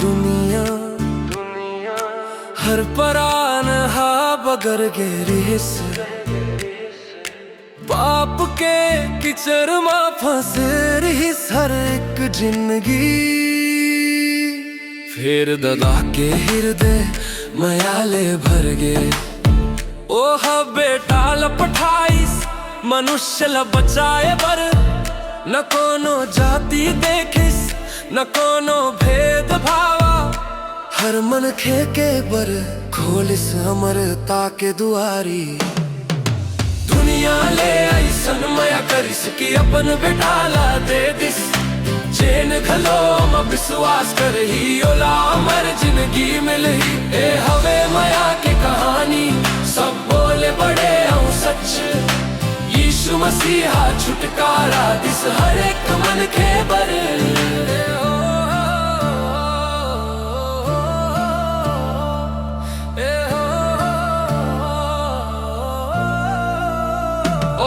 दुनिया हर परान हा बगर गेरिस पाप के किचर मा फंसे रही हर एक जिंदगी फिर ददा के हृदय मयाले भर गे ओह बेटा लपठाइस मनुष्य ल बचाए बर न कोनो जाति देखिस न कोनो भेद भावा हर मन खे के बर खोलिस अमरता के दुआरी दुनिया ले ऐसन मया करिस कि अपन बेटा ला दे दिस चैन घलो म विश्वास कर ही ओला अमर जिंदगी मिलही ए हवे मया के कहानी सब बोले बड़े हूँ सच यीशु मसीहा छुटकारा दिस हर एक मन के बर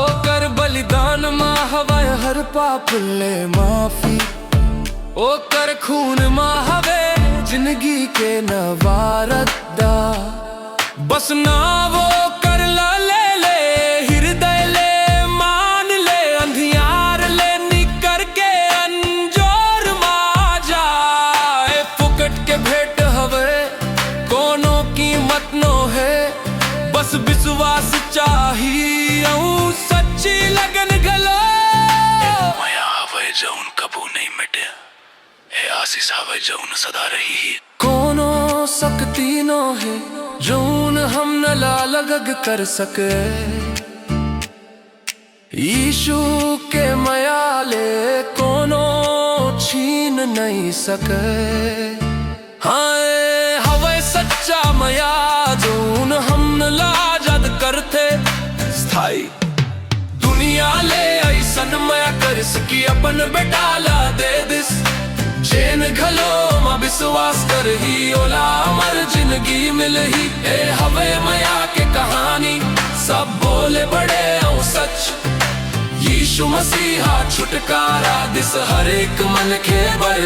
ओ कर बलिदान मा हवा हर पाप ले माफी ओ कर खून मा हवे जिंदगी के नवारत दा बस ना वो कर ला ले ले हृदय ले मान ले अंधियार ले निकर के अंजोर मा जाए फुकट के भेंट हवे कोनो कीमत नो है बस विश्वास चाहिए सच्ची लगन गलो मया हवे जौन कबू नहीं मिटे है आशीष हवे जौन सदा रही है कोनो शक्ति नो है जौन हम न लगग कर सके यीशु के मयाले कोनो छीन नहीं सके हाय हवे सच्चा मया जौन हम न लाजद करते स्थाई दुनिया ले ऐसन मया कर सकी अपन बेटा ला दे दिस चैन घलो मा विश्वास कर ही ओला अमर जिंदगी मिलही ए हवे मया के कहानी सब बोले बड़े हूँ सच यीशु मसीहा छुटकारा दिस हर एक मन के बर